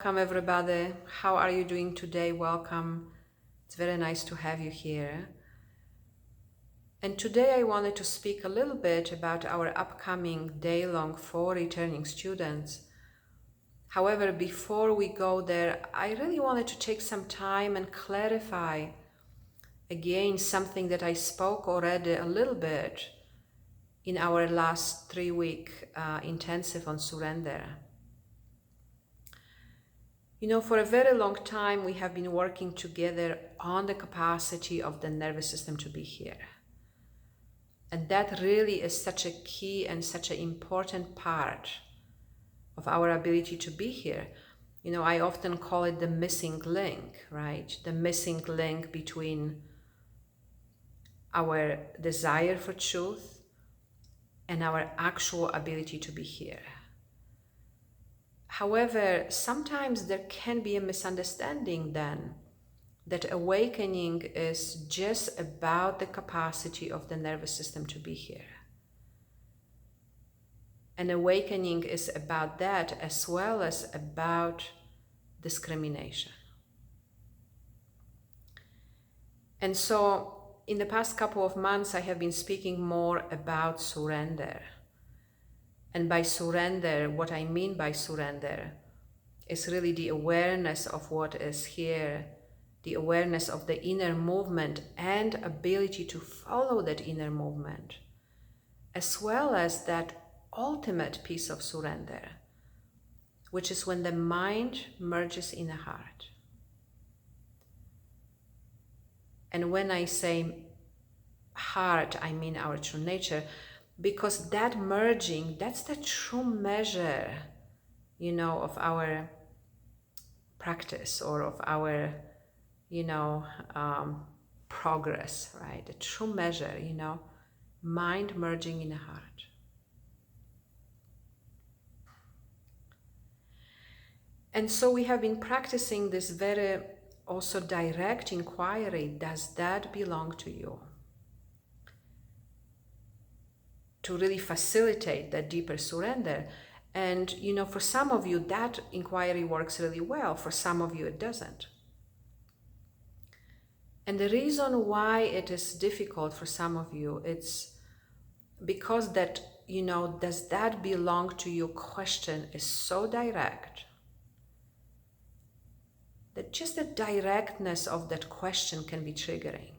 Welcome everybody. How are you doing today? Welcome. It's very nice to have you here. And today I wanted to speak a little bit about our upcoming day-long for returning students. However, before we go there, I really wanted to take some time and clarify again something that I spoke already a little bit in our last 3-week intensive on surrender. For a very long time, we have been working together on the capacity of the nervous system to be here. And that really is such a key and such an important part of our ability to be here. I often call it the missing link, right? The missing link between our desire for truth and our actual ability to be here. However, sometimes there can be a misunderstanding then that awakening is just about the capacity of the nervous system to be here. And awakening is about that as well as about discrimination. And so in the past couple of months, I have been speaking more about surrender. And by surrender, what I mean by surrender is really the awareness of what is here, the awareness of the inner movement and ability to follow that inner movement, as well as that ultimate piece of surrender, which is when the mind merges in the heart. And when I say heart, I mean our true nature, because that merging, that's the true measure, of our practice or of our, progress, right? The true measure, mind merging in the heart. And so we have been practicing this very also direct inquiry. Does that belong to you? To really facilitate that deeper surrender. And, for some of you, that inquiry works really well. For some of you, it doesn't. And the reason why it is difficult for some of you, it's because that, does that belong to you question is so direct that just the directness of that question can be triggering.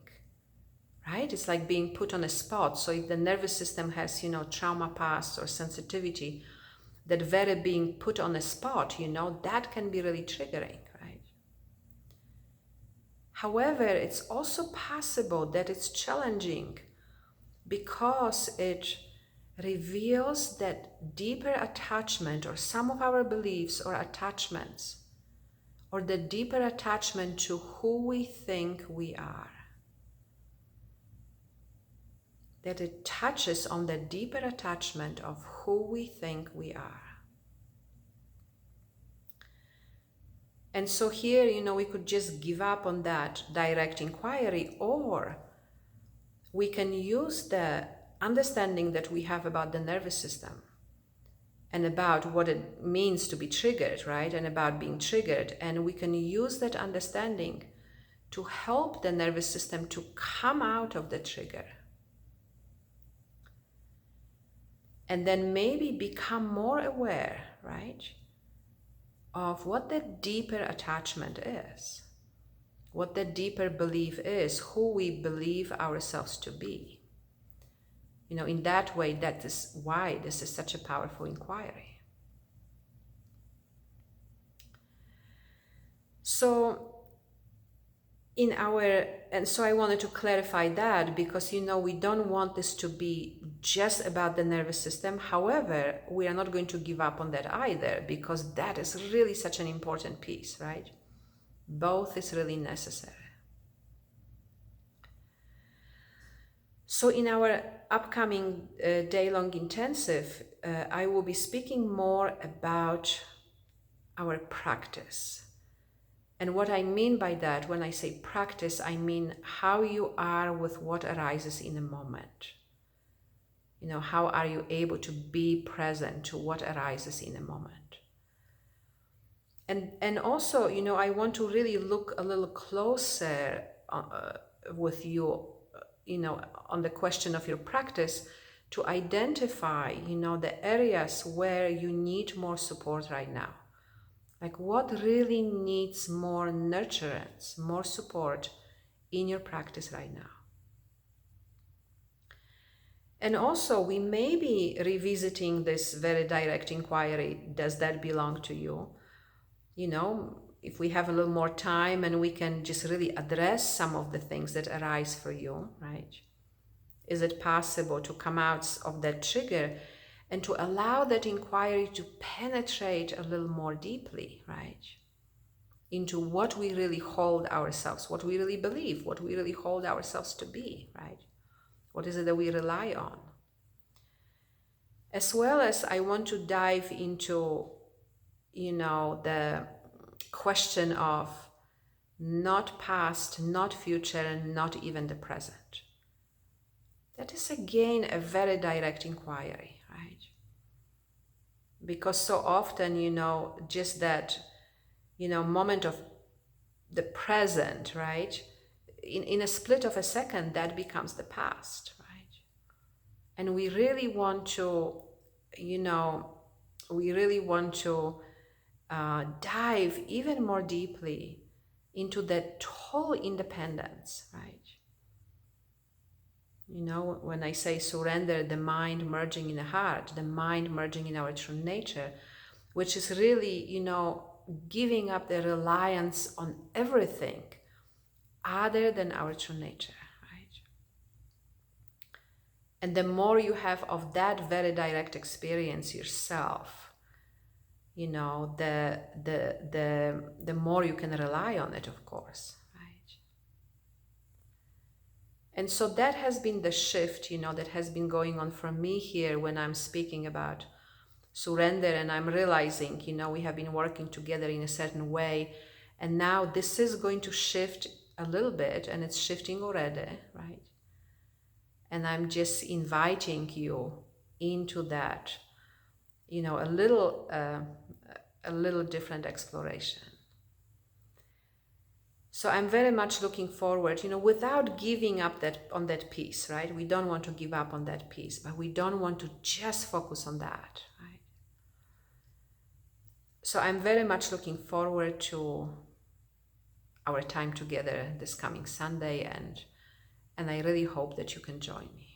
Right? It's like being put on a spot. So if the nervous system has, trauma past or sensitivity, that very being put on a spot, that can be really triggering, right? However, it's also possible that it's challenging because it reveals that deeper attachment or some of our beliefs or attachments or the deeper attachment to who we think we are. That it touches on the deeper attachment of who we think we are. And so here, we could just give up on that direct inquiry, or we can use the understanding that we have about the nervous system and about what it means to be triggered, right? And about being triggered. And we can use that understanding to help the nervous system to come out of the trigger. And then maybe become more aware, right, of what the deeper attachment is, what the deeper belief is, who we believe ourselves to be. In that way, that is why this is such a powerful inquiry. So I wanted to clarify that because, we don't want this to be just about the nervous system. However, we are not going to give up on that either because that is really such an important piece, right? Both is really necessary. So in our upcoming day-long intensive, I will be speaking more about our practice. And what I mean by that, when I say practice, I mean how you are with what arises in a moment. How are you able to be present to what arises in a moment? And also, I want to really look a little closer with you, on the question of your practice, to identify, the areas where you need more support right now. Like what really needs more nurturance, more support in your practice right now. And also, we may be revisiting this very direct inquiry, does that belong to you? If we have a little more time and we can just really address some of the things that arise for you, right? Is it possible to come out of that trigger and to allow that inquiry to penetrate a little more deeply, right? Into what we really hold ourselves, what we really believe, what we really hold ourselves to be, right? What is it that we rely on? As well as I want to dive into, the question of not past, not future, and not even the present. That is again a very direct inquiry, right? Because so often, just that, moment of the present, right? In a split of a second, that becomes the past, right? And we really want to, dive even more deeply into that total independence, right? When I say surrender, the mind merging in the heart, the mind merging in our true nature, which is really, giving up the reliance on everything other than our true nature, right? And the more you have of that very direct experience yourself, the more you can rely on it, of course, right? And so that has been the shift, that has been going on for me here when I'm speaking about surrender, and I'm realizing, we have been working together in a certain way, and now this is going to shift a little bit, and it's shifting already, right? And I'm just inviting you into that, a little different exploration. So I'm very much looking forward, without giving up on that piece, right? We don't want to give up on that piece, but we don't want to just focus on that, right? So I'm very much looking forward to our time together this coming Sunday, and I really hope that you can join me.